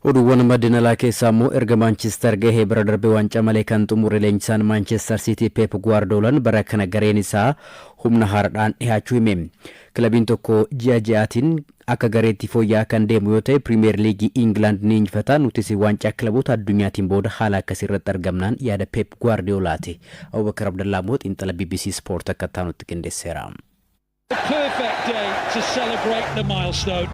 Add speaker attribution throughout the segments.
Speaker 1: Oduuwwan madina laa keessaa immoo erga Manchester gahee bira darbe waancaa malee kan xumure leenjisaan Manchester City Pep Guardiolaan bara kana gareen isaa humna haaraadhaan dhiyaachuu hime. Kilabiin tokko ji'aatiin akka gareetti fooyya'aa kan deemu yoo ta'e Premier League England ni injifata. Nutis waancaa kilaboota addunyaatiin booda haala akkasirratti argamnaan yaada Pep Guardiolaati. Abubakar Abdallaa moo xiinxala BBC Sport akka taanutti qindeesseera.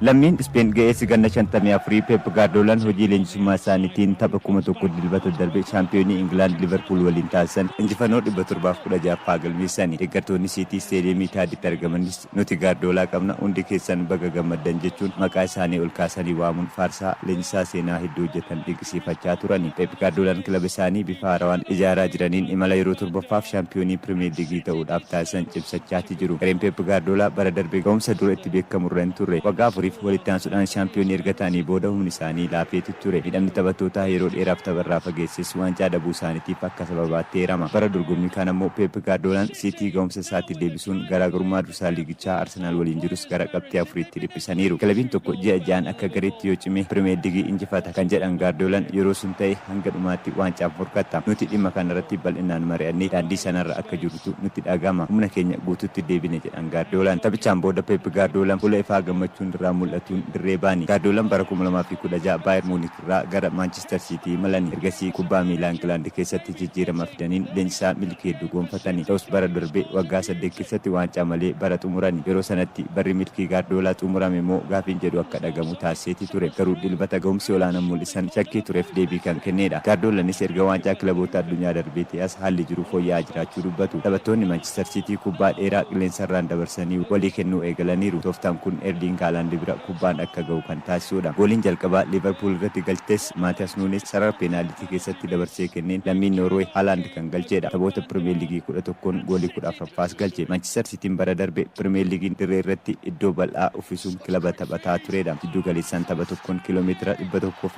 Speaker 2: Lammiin Spain ga'eessi ganna 54 Pep Guardiolaan hojii leenjisummaa isaaniitiin tapha 1000 dilbata darbe chaampiyoonii England Liverpool waliin taasisan injifannoo 716 galmeessanii. Deeggartoonni City Stadiumii taaditti argamanis nuti Guardiolaa qabna hundi keessan baga gammaddan jechuun maqaa isaanii ol kaasanii waamuun faarsaa leenjisaa seenaa hedduu hojjetan dinqisiifachaa turani. Pep Guardiolaan kilaba isaanii bifa haarawaan ijaaraa jiraniin imala yeroo torbaffaaf chaampiyoonii Premier League ta'uudhaaf taasisan cimsachaati jiru. Gareen Pep Guardiola bara darbe ga'umsa dura itti beekamu irraan turre. Waggaa afuriif walitti aansuudhaan chaampiyoonii erga ta'anii booda humni isaanii laafeetu ture. Midhamni taphattootaa yeroo dheeraaf tapharraa fageessis waancaa dhabuu isaaniitiif akka sababaatti eerama. Bara dorgommii kana immoo Pep Guardiolaan City ga'umsa isaatti deebisuun garaagarummaa dursaa liigichaa Arsenaal waliin jirus gara qabxii afuriitti dhiphisaniiru. Kilabiin tokko ji'a ja'aan akka gareetti yoo cime Premier League injifata kan jedhan Guardiolaan yeroo sun ta'e hanga dhumaatti waancaa morkata. Nuti dhimma kanarratti bal'inaan mari'annee daandii sanarra akka jirutu nutti dhagama. Humna keenya guututti deebine jedhan Guardiolaan. Taphichaan booda Pep Guardiolaan fuula ifaa gammachuun irraa mul'atuun dirree baani. Guardiolaan bara 2016 Bayern Munich irraa gara Manchester City imalanii ergasii kubbaa miilaa England keessatti jijjiirama fidaniin leenjisaa milkii hedduu gonfatanii. Ta'us bara darbe waggaa 8 keessatti waancaa malee bara xumurani. Yeroo sanatti barri milkii Guardiolaa xumurame immoo gaafiin jedhu akka dhagamu taasiseeti ture. Garuu dilbata ga'umsi olaanaan mul'isan shakkii tureef deebii kan kennedha. Guardiolaanis erga waancaa kilaboota addunyaa darbee as haalli jiru fooyya'aa jiraachuu dubbatu. Taphattoonni Manchester City kubbaa dheeraa qilleensarraan dabarsanii walii kennuu eegalaniiru. Tooftaan kun Erling Haaland bira kubbaan akka ga'u kan taasisudha. Gooliin jalqabaa Liverpool irratti galches Maatiyaas Nuunes sarara peenaalitii keessatti dabarsee kenneen lammiin Norway Haaland kan galchedha. Taphoota Premier League 11 goolii 14 galche. Manchester Cityn bara darbe Premier League dirree irratti iddoo bal'aa uffisuun kilaba taphataa turedha. Jidduu galeessaan tapha tokkoon kiiloomeetira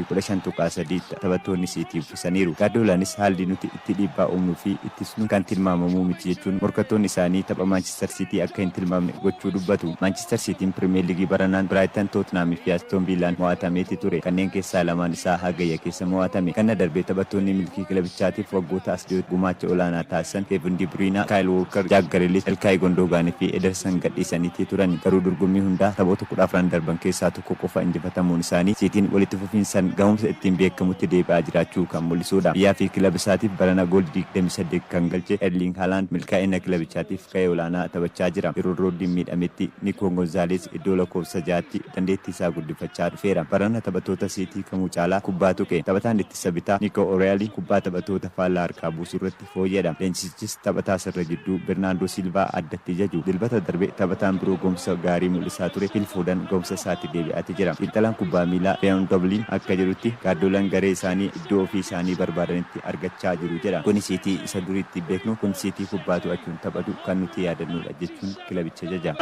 Speaker 2: 115.3 taphattoonni City uffisaniiru. Guardiolaanis haalli nuti itti dhiibbaa uumnuu fi ittisnu kan tilmaamamuu miti jechuun morkattoonni isaanii tapha Manchester City akka hin tilmaamne gochuu dubbatu. Manchester Cityn Premier League baranaan Brighton, Tottenham fi Aston Villaan mo'atameeti ture. Kanneen keessaa lamaan isaa hagayya keessa mo'atame. Kana darbee taphattoonni milkii kilabichaatiif waggoota as dhiyootti gumaacha olaanaa taasisan Kevin De Bruyne, Kyle Walker, Jack Grealish, Ilkay Gundogan fi Ederson gadhiisaniiti turan. Garuu dorgommii hundaa taphoota 14 darban keessaa tokko qofa injifatamuun isaanii Cityn walitti fufiinsaan ga'umsa ittiin beekamutti deebi'aa jiraachuu kan mul'isudha. Biyyaa fi kilaba isaatiif barana gool 28 kan galche Erling Haaland milkaa'ina kilabichaatiif gahee olaanaa taphachaa jira. Yeroo Roodiin miidhametti Nico Gonzalez iddoo lakkoofsa 6tti dandeettii isaa guddifachaa dhufeera. Barana taphattoota City kamuu caalaa kubbaa tuqe. Taphataan ittisa bitaa Nico O'Reilly kubbaa taphattoota faallaa harkaa buusuu irratti fooyyadha. Leenjisichis taphataa sirra jidduu Bernardo Silva addatti jaju. Dilbata darbe taphataan biroo gomsa gaarii mul'isaa ture Phil Foden gomsa isaatti deebi'aati jira. Xiinxalaan kubbaa miilaa Leon Dublin akka jedhutti Guardiolaan garee isaanii iddoo ofii isaanii barbaadanitti argachaa jiru jedha. Kun City isa duriitti beeknu kun City kubbaa to'achuun taphatu kan nuti yaadannudha jechuun kilabicha jaja.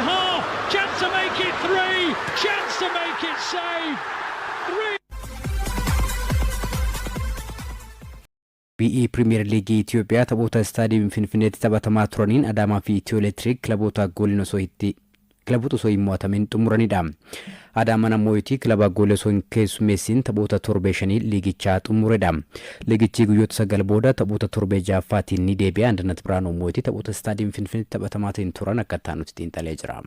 Speaker 3: Chance to make it 3, chance to make it save 3.
Speaker 1: BE Premier League Itoophiyaa taphoota istaadiyeemii Finfinneetti taphatamaa turaniin Adaamaa fi Itiyoo Elektiriik kilaboota gooliin osoo hin mo'atamin xumuranidha. Adaamaan ammoo kilaba goolii osoo hin keessummeessin taphoota torbee 5 liigichaa xumuredha. Liigichi guyyoota 9 booda taphoota torbee 6ffaatiin ni deebi'a. Andanat Biraanuu ammoo taphoota istaadiyeemii Finfinneetti taphatamaa turan akka taanutti xiinxalee jira.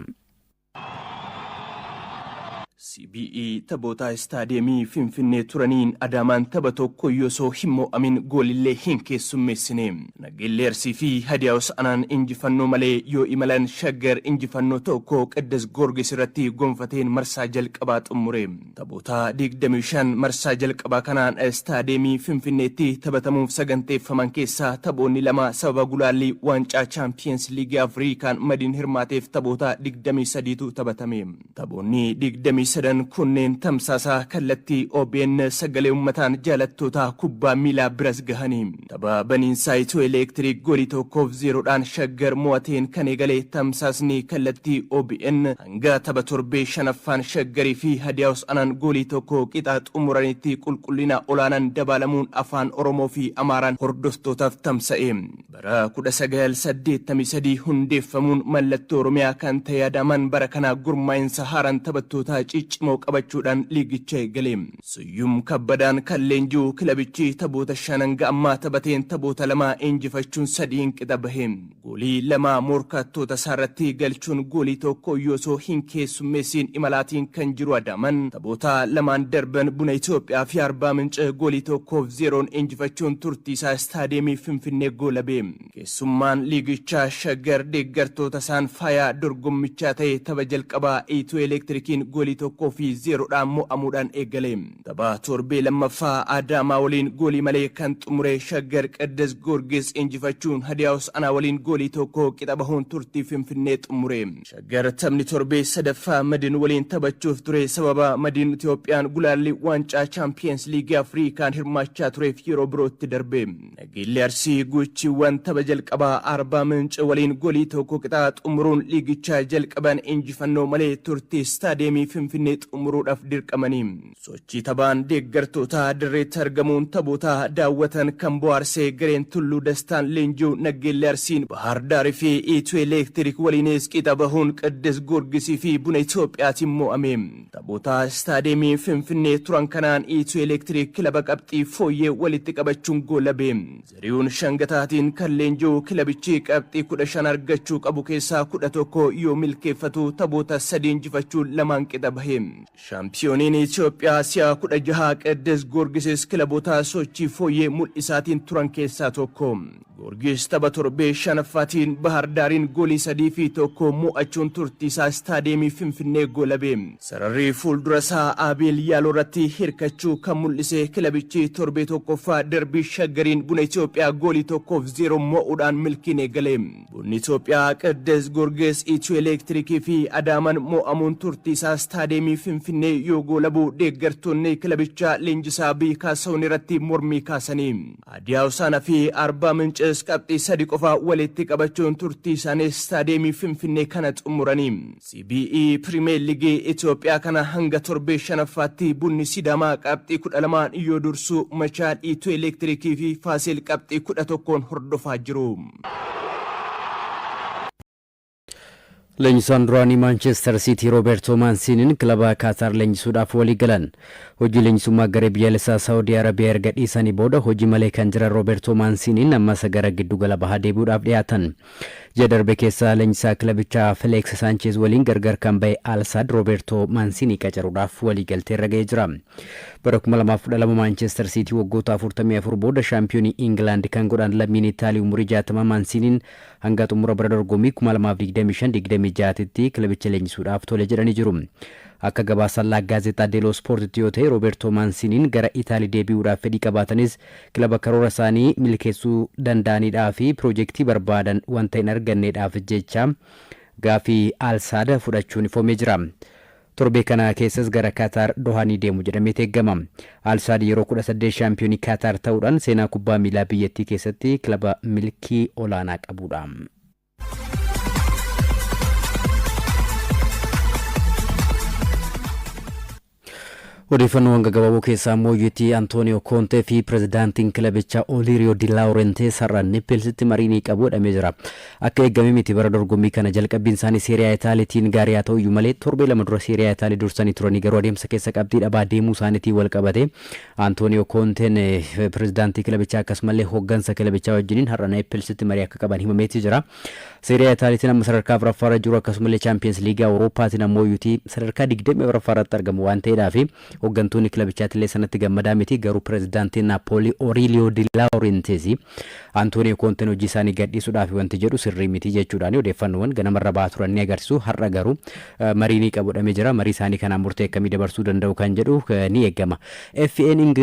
Speaker 4: CBE taphoota istaadiyeemii Finfinnee turaniin Adaamaan tapha tokko yoosoo hin mo'amin goolillee hin keessummeessine. Nageellee Arsii fi Hadiyaawus Anaan injifannoo malee yoo imalan Shaggar injifannoo tokko Qiddas Goorgis irratti gonfateen marsaa jalqabaa xumure. Taphoota 25 marsaa jalqabaa kanaan istaadiyeemii Finfinneetti taphatamuuf saganteeffaman keessaa taphoonni 2 sababa gulaallii waancaa Champions League Afrikaan madiin hirmaateef taphoota 23tu taphatame. Taphoonni 23 kunneen tamsaasa kallattii OBN sagalee uummataan jaalattoota kubbaa miilaa biras gahanii. Tapha baniinsaa Itiyoo Elektiriik goolii 1-0dhaan Shaggar mo'ateen kan eegale tamsaasni kallattii OBN hanga tapha torbee 5ffaan Shaggarii fi Hadiyaawus Anaan goolii 1 qixa xumuranitti qulqullina olaanaan dabalamuun afaan Oromoo fi Amaaraan hordoftootaaf tamsa'e. Bara 1983 hundeeffamuun mallattoo Oromiyaa kan ta'e Adaamaan bara kana gurmaa'insa haaraan taphattoota cimoo qabachuudhaan liigicha eegale. Suyyum Kabbadaan kan leenjuu kilabichi taphoota shanan ga'ammaa taphateen taphoota lama injifachuun sadiin qixa bahe. Goolii lama morkattoota isaarratti galchuun goolii tokko yoosoo hin keessummeessiin imalaatiin kan jiru Adaamaan taphoota lamaan darban Buna Itoophiyaa fi Arbaa Minci goolii 1-0 injifachuun turtii isaa istaadiyeemii Finfinnee goolabe. Keessummaan liigichaa Shaggar deeggartoota isaan faayaa dorgommichaa ta'e tapha jalqabaa Itiyoo Elektirikiin goolii 1-0 mo'amuudhaan eegale. Tapha torbee lammaffaa Adaamaa waliin goolii malee kan xumure Shaggar Qidduus Giyoorgis injifachuun Hadiyaa Hosaanaa waliin goolii tokko qixa bahuun turtii Finfinnee xumure. Shaggar taphni torbee sadaffaa Madiin waliin taphachuuf ture sababa Madiin Itiyoophiyaan gulaalli waancaa Champions League Afrikaan hirmaachaa tureef yeroo birootti darbe. Nageellee Arsii gochiiwwan tapha jalqabaa Arbaa Minci waliin goolii tokko qixa xumuruun liigichaa jalqaban injifannoo malee turtii istaadiyeemii Finfinnee xumuruudhaaf dirqamanii. Sochii taphaan deeggartoota dirreetti argamuun taphoota daawwatan kan bohaarsee gareen Tulluu Dastaan leenjuu Nageellee Arsiin Bahar Daarii fi Itiyoo Elektiriik waliinis qixa bahuun Qidduus Giyoorgisii fi Buna Itoophiyaatiin mo'ame. Taphoota istaadiyeemii Finfinnee turan kanaan Itiyoo Elektiriik kilaba qabxii fooyyee walitti qabachuun goolabe. Zarihuun Shangataatiin kan leenjuu kilabichi qabxii 15 argachuu qabu keessaa 11 yoo milkeeffatu taphoota 3 injifachuun lamaan qixa bahe. Shaampiyooniin Itoophiyaa si'a 16 Qidduus Giyoorgisis kilaboota sochii fooyyee mul'isaatiin turan keessaa tokko. Giyoorgis tapha torbee shanaffaatiin Bahar Daariin goolii 3-1 mo'achuun turtii isaa istaadiyeemii Finfinnee goolabe. Sararri fuuldura isaa Abeel Yaaloo irratti hirkachuu kan mul'ise kilabichi torbee tokkoffaa darbii Shaggariin Buna Itoophiyaa goolii 1-0 mo'uudhaan milkiin eegale. Bunni Itoophiyaa Qidduus Giyoorgis Itiyoo Elektiriikii fi Adaamaan mo'amuun turtii isaa istaadiyeemii Finfinnee yoo goolabu deeggartoonni kilabichaa leenjisaa Biikaasaawwan irratti mormii kaasanii. Hadiyaa Hosaanaa fi Arbaa Minci qabxii 3 qofa walitti qabachuun turtii isaanii istaadiyeemii Finfinnee kana xumuranii. CBE Pirimeer Liigii Itoophiyaa kana hanga torbee shanaffaatti Bunni Sidaamaa qabxii 12 yoo dursu Machaan Itiyoo Elektiriikii fi Faasil qabxii 11 hordofaa jiru.
Speaker 1: Leenjisaan duraanii Manchester City Roberto Manciniin kilaba Qatar leenjisuudhaaf walii galan. Hojii leenjisummaa garee biyyaalessaa Saawudii Arabiyaa erga dhiisanii booda hojii malee kan jiran Roberto Manciniin ammas gara giddu gala bahaa deebi'uudhaaf dhiyaatan. Ji'a darbe keessa leenjisaa kilabichaa Felix Sanchez waliin gargar kan ba'e Al Sadd Roberto Mancinii qacaruudhaaf walii galtee irra ga'ee jira. Bara 2012 Manchester City waggoota 44 booda shaampiyoonii England kan godhan lammiin Itaalii umurii 60 Manciniin hanga xumura bara dorgommii 2025-26tti kilabicha leenjisuudhaaf tole jedhanii jiru. Akka gabaasaan gaazexaa Dello Sport yoo ta'e Roberto Manciniin gara Itaalii deebi'uudhaaf fedhii qabaatanis kilaba karoora isaanii milkeessuu danda'aniidhaa fi piroojeektii barbaadan wanta hin arganneedhaaf jecha gaafii Al Sadd fudhachuun ifoomee jira. Torbee kana keessas gara Qatar Dohaanii deemu jedhamee eegama. Al Sadd yeroo 18 shaampiyoonii Qatar ta'uudhaan seenaa kubbaa miilaa biyyattii keessatti kilaba milkii olaanaa qabudha. Odeeffannoo gabaaboo keessaa mooyyeetti Antonio Conte fi pirezidaantiin kilabichaa Olirio Di Laurentiis har'aan Neapolsitti marii qabu jedhamee jira. Akka eegame miti bara dorgommii kana jalqabbiin isaanii Seeriyaa Itaaliitiin gaarii haa ta'uyyuu malee torbee lama dura Seeriyaa Itaalii dursanii turanii garuu adeemsa keessa qabxii dhabaa deemuu isaaniitiin wal qabate Antonio Conteen pirezidaantii kilabichaa akkasumallee hooggansa kilabichaa wajjiniin har'a Neapolsitti marii akka qaban himameetii jira. Seeriyaa Itaaliitiin amma sadarkaa afuraffaarra jiru akkasumallee Champions League Awurooppaatiin ammoo sadarkaa 24ffaarratti argamu waan ta'eedhaaf hooggantoonni kilabichaatiillee sanatti gammadaa miti garuu pirezidaantiin Napoli Aurelio Di Laurentiis Antonio Conteen hojii isaanii gadhiisuudhaaf wanti jedhu sirrii miti jechuudhaan odeeffannoowwan ganamarra ba'aa turan ni agarsiisu. Har'a garuu marii ni qabudhamee jira. Marii isaanii kanaan murtee akkamii dabarsuu danda'u kan jedhu ni eegama. FA'n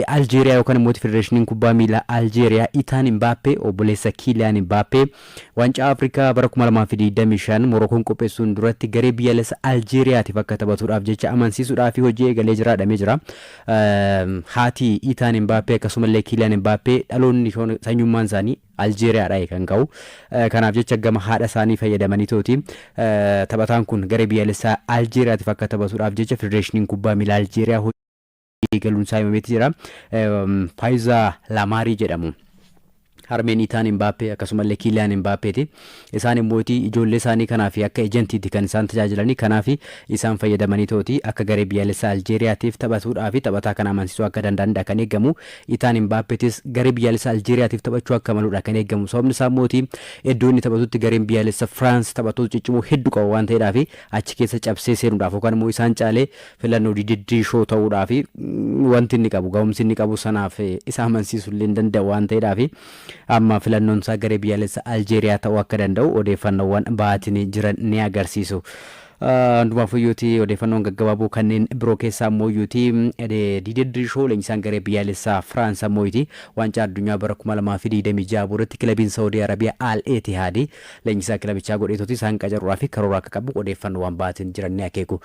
Speaker 1: Aljeeriyaa yookaan immoo Federeeshiniin kubbaa miilaa Aljeeriyaa Itaan Mbappé obboleessa Kylian Mbappé waancaa Afrikaa bara 2025 Morookoon qopheessuun duratti garee biyyaalessa Aljeeriyaatiif akka taphatuudhaaf jecha amansiisuudhaaf hojii eegalee jiraadhamee jira. Haati Itaan Mbappé akkasumallee Kylian Mbappé dhaloonni sanyummaan isaanii Aljeeriyaadha kan ka'u. Kanaaf jecha gama haadha isaanii fayyadamanii tooti. Taphataan kun garee biyyaalessaa Aljeeriyaatiif akka taphatuudhaaf jecha Federeeshiniin kubbaa miilaa Aljeeriyaa hojii eegaluun isaa himameeti jira. Faayiza Lamarii jedhamu. harmeen Itaan Imbaappee akkasumallee Kiiliyaan Imbaappee isaan immoo ijoollee isaanii kanaaf akka ejentiitti kan isaan tajaajilanii kanaaf isaan fayyadamanii tooti akka garee biyyaalessaa Aljeeriyaatiif taphatuudhaaf taphataa kana amansiisuu akka danda'anidha kan eegamu. Itaan Imbaappeenis garee biyyaalessaa Aljeeriyaatiif taphachuu akka maluudha kan eegamu. Sababni isaa immoo iddoo inni taphatutti gareen biyyaalessaa Firaans taphattoota ciccimoo hedduu qaba waan ta'eedhaaf achi keessa cabsee seenuudhaaf yookaan immoo isaan caalee filannoo diddiishoo ta'uudhaaf wanti inni qabu ga'umsi inni qabu sanaaf isa amansiisuu illee danda'a waan ta'eedhaaf amma filannoon isaa garee biyyaalessaa Aljeeriyaa ta'uu akka danda'u odeeffannoowwan ba'aatiin jiran ni agarsiisu. Hundumaaf iyyuuti odeeffannoon gaggabaaboo kanneen biroo keessaa immoo iyyuuti diddiishoo leenjisaan garee biyyaalessaa Firaans ammoo waancaa addunyaa bara 2026 boorratti kilabiin Saawudii Arabiyaa Al Etihad leenjisaa kilabichaa godheetoti isaan qacaruudhaaf karoora akka qabu odeeffannoowwan ba'aatiin jiran ni akeeku.